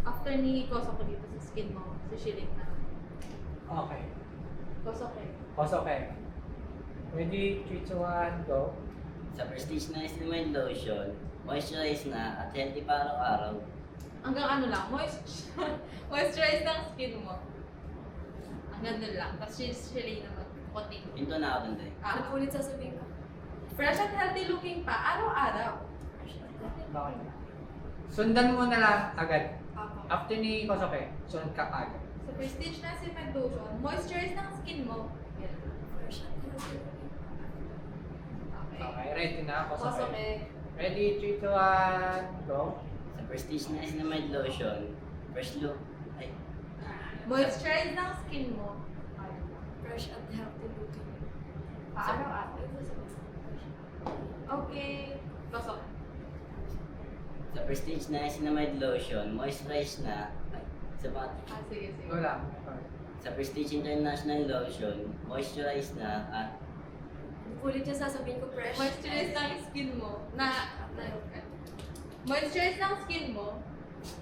After ni Koso ko dito sa skin mo, si Shilling na. Okay. Koso ko Okay. Ready, 3, 2, 1, go. Sa Prestige Nice Night Lotion, moisturize na at healthy pa araw-araw. Hanggang ano lang, moisturize ng skin mo. Hanggang doon lang. Tapos Shilling naman, konting. Hinto na ako dun din. Ano ulit sasabihin ko? Fresh at healthy looking pa, araw-araw. Okay. Sundan mo na lang agad. Ako. After ni Kosoke, sunod ka agad. Sa Prestige na si Lotion, moisturize ng skin mo. Yan. Fresh at healthy. Okay. Okay, ready na, Koso Kosoke. Ready, 3, 2, 1, go. Sa Prestige Nice Night Lotion, fresh look. Ay, Moisturize ng skin mo. Fresh at healthy looking. Araw-araw. Okay. Koso. sa Prestige Nice Night Lotion, moisturize na. Ay, Sige. Go lang. Okay. Sa Prestige International Lotion, moisturize na at Ulit yung sasabihin ko, fresh. Moisturize ng skin mo. Moisturize ng skin mo.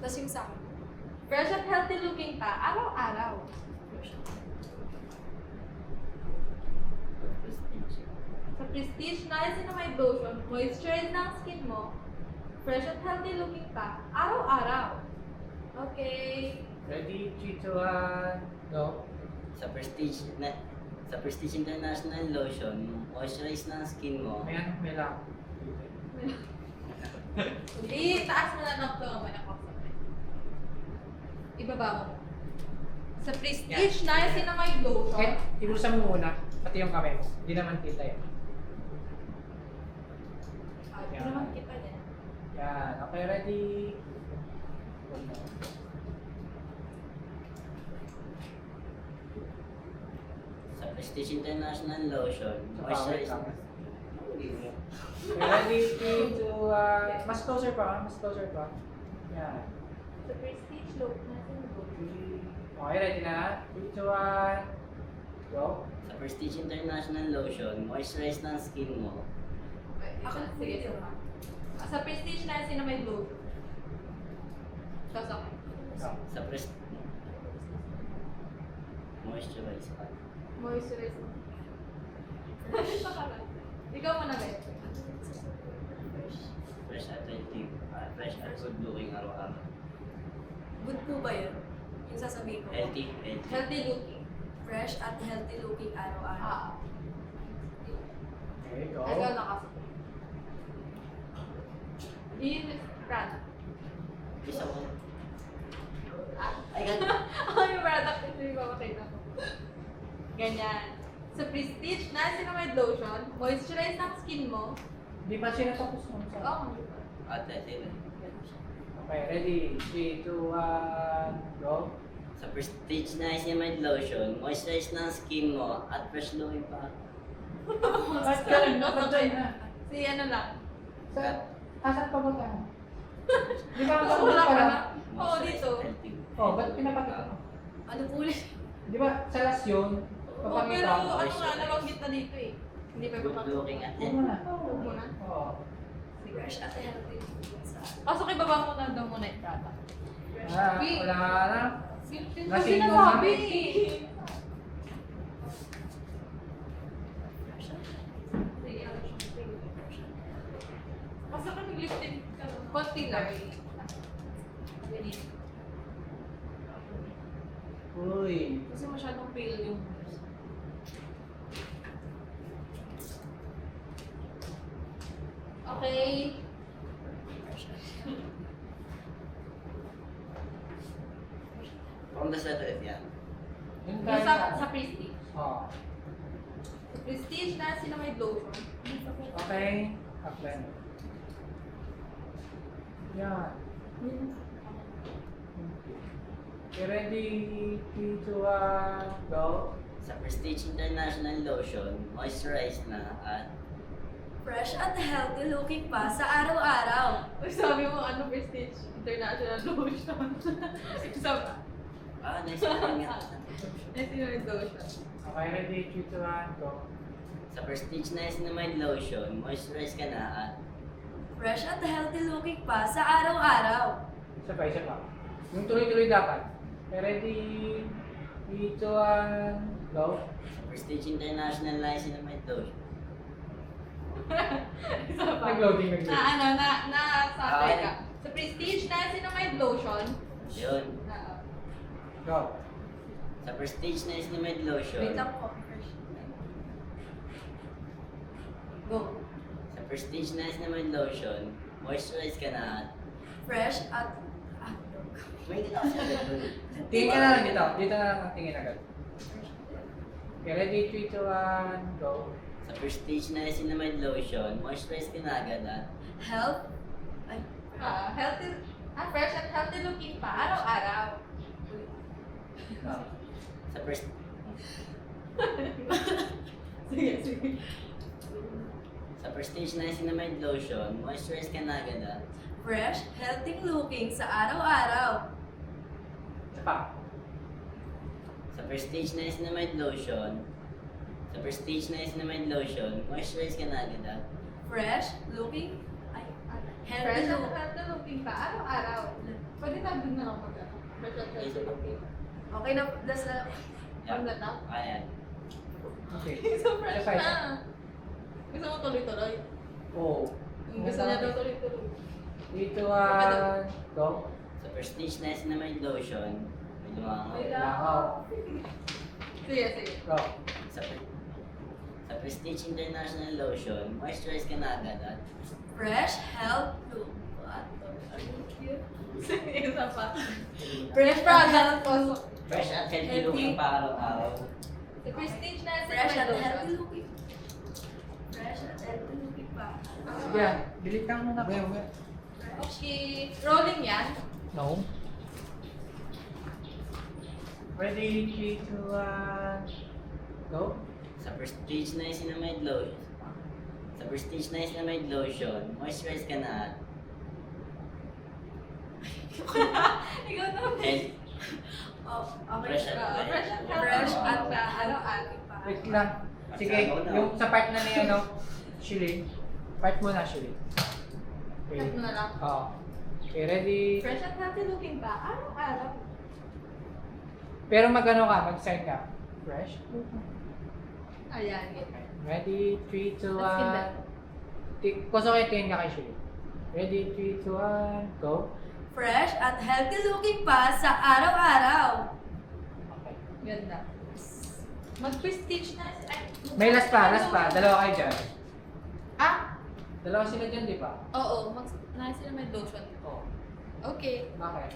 Tapos yung sa akin. Fresh at healthy looking pa, araw-araw. Prestige. Sa Prestige Niacinamide Lotion, moisturize ng skin mo. Fresh at healthy looking pa, araw-araw. Okay. Ready, 3, 2, 1, go. Sa Prestige International Lotion, moisturize na ang skin mo. May lang. Taas mo na lang ito ang manakot. Ibaba mo. Sa Prestige Niacinamide Lotion, Okay, ibusan mo muna. Pati yung kamay mo. Hindi naman kita yun. Hindi naman kita niya. Yan. Okay, ready? Sa Prestige International Lotion, moisturize na. Okay, ready? 3, 2, 1. Mas closer pa. Yan. Sa Prestige Niacinamide Lotion. Okay, ready na? 3, 2, 1. Go. Sa Prestige International Lotion, moisturize na ang skin mo. Sige. Sa Prestige Niacinamide Lotion. Tapos okay. Sa moisturize pa. Moisturize mo. Ikaw muna, Beth. Fresh at healthy. Fresh at good looking araw-araw. Good po ba yun? Yung sasabihin ko. Healthy. Healthy looking. Fresh at healthy looking araw-araw. Okay, go. Ikaw na kasi. Yun is product. Isa mo. Ay, ganyan. Ako yung product ito yung papakita ko. Ganyan. Sa Prestige Niacinamide Lotion, moisturize ng skin mo. Hindi pa siya natapos mo. Oo, hindi pa. Ate, sila. Okay, ready? 3, 2, 1, go. Sa Prestige Niacinamide Lotion, moisturize na ang skin mo at fresh looking pa. Ba't ka rin? Napantay na. Si ano lang. Asan pa ba ka? Di ba ang Gusto mo pagod lang pa ka lang? na? Oo, dito. Healthy. Oh, ba't pinapakita mo? Ano po ulit? Di ba sa last yun? Oo, pero Papakita. ano nga, nabanggit na dito eh. Hindi pa Good looking at Huwag mo na. Huwag mo na. Oo. Fresh at healthy looking sa Pasok kay baba mo na daw muna yung product. Wala na. Kasi Lasing mo sinasabi na. eh. Pasok ka nag-lifted ka. Konti lang. Uy. Kasi masyadong pale yung okay. From the center, yan. Yun Yung tayo sa Prestige. Oo. Sa Prestige na Niacinamide Lotion. Okay. Apply. Yan. Okay, ready? 3, 2, 1, go. Sa Prestige International Lotion, moisturize na at fresh at healthy looking pa sa araw-araw. Uy, sabi mo ano Prestige International Lotion. Sabi, nice looking nga. Niacinamide Lotion. Okay, ready? 3, 2, 1, go. Sa Prestige Niacinamide Lotion, moisturize ka na at Fresh at healthy looking pa sa araw-araw. Isa pa. Yung tuloy-tuloy dapat. Okay, ready? 3, 2, 1, go. Sa Prestige International Niacinamide Lotion. Isa pa. Nag-loading. Nasakay ka. Sa Prestige Niacinamide Lotion. Yun. Oo. Go. Sa Prestige Niacinamide Lotion. Wait lang po, fresh. Go. Sa Prestige Niacinamide Lotion, moisturize ka na at Fresh at may dito kasi agad dun. Tingin ka na lang dito. Dito na lang ang tingin agad. Okay, ready? 3, 2, 1, go. Sa Prestige Niacinamide Lotion, moisturize ka na agad at health. Ay, Fresh at healthy looking pa. Araw-araw. Go. sa Prestige Sige. Sa Prestige Niacinamide Lotion, moisturize ka na agad at fresh, healthy looking sa araw-araw. Isa pa. sa Prestige Niacinamide Lotion, moisturize ka na agad at Fresh, looking, ay, healthy Fresh at looking. healthy looking pa. Araw-araw. Pwede tayo dun na lang mag-ano. Fresh at healthy looking. Okay na, das na. Ang ganda. Ayan. Okay. So fresh Isa pa, isa. na. Gusto mo tuloy-tuloy? Oo. Gusto niya daw tuloy-tuloy. 3, 2, 1, go. Sa Prestige Niacinamide Lotion, may lumangaw. May Langaw. Sige. Go. Sa Prestige International Lotion, moisturize ka na agad at Fresh, health look. What? Are you cute? Sige, isa pa. Fresh Product po. fresh at healthy Healthy. looking pa araw-araw. The Prestige na Fresh at healthy looking. Fresh at healthy looking pa. Sige, delete lang muna. Okay. Rolling yan. No. Ready? 3, 2, 1, go. Sa Prestige Niacinamide Lotion, moisturize ka na at Ikaw naman. health. Oh, okay. Fresh at Fresh at Fresh at araw-araw. Wait lang. Sige, yung sa part na niya, no? Shilin. Part mo na, Shilin. Okay. Cut mo na lang. Oo. Okay, ready? Fresh at healthy looking pa. Araw-araw. Pero mag-ano ka, mag-sign ka. Fresh? Ayan, ganyan. Ready? 3, 2, Let's get that. 1. Kuso kayo tingin ka kay Shilin. Ready? 3, 2, 1, go. Fresh at healthy looking pa sa araw-araw. Okay. Ganda. Mag-prestige na. May last pa. Dalawa kayo dyan. Ah? Dalawa sila dyan, di ba? Oo. Nasa sila may lotion. Oo. Okay. Bakit?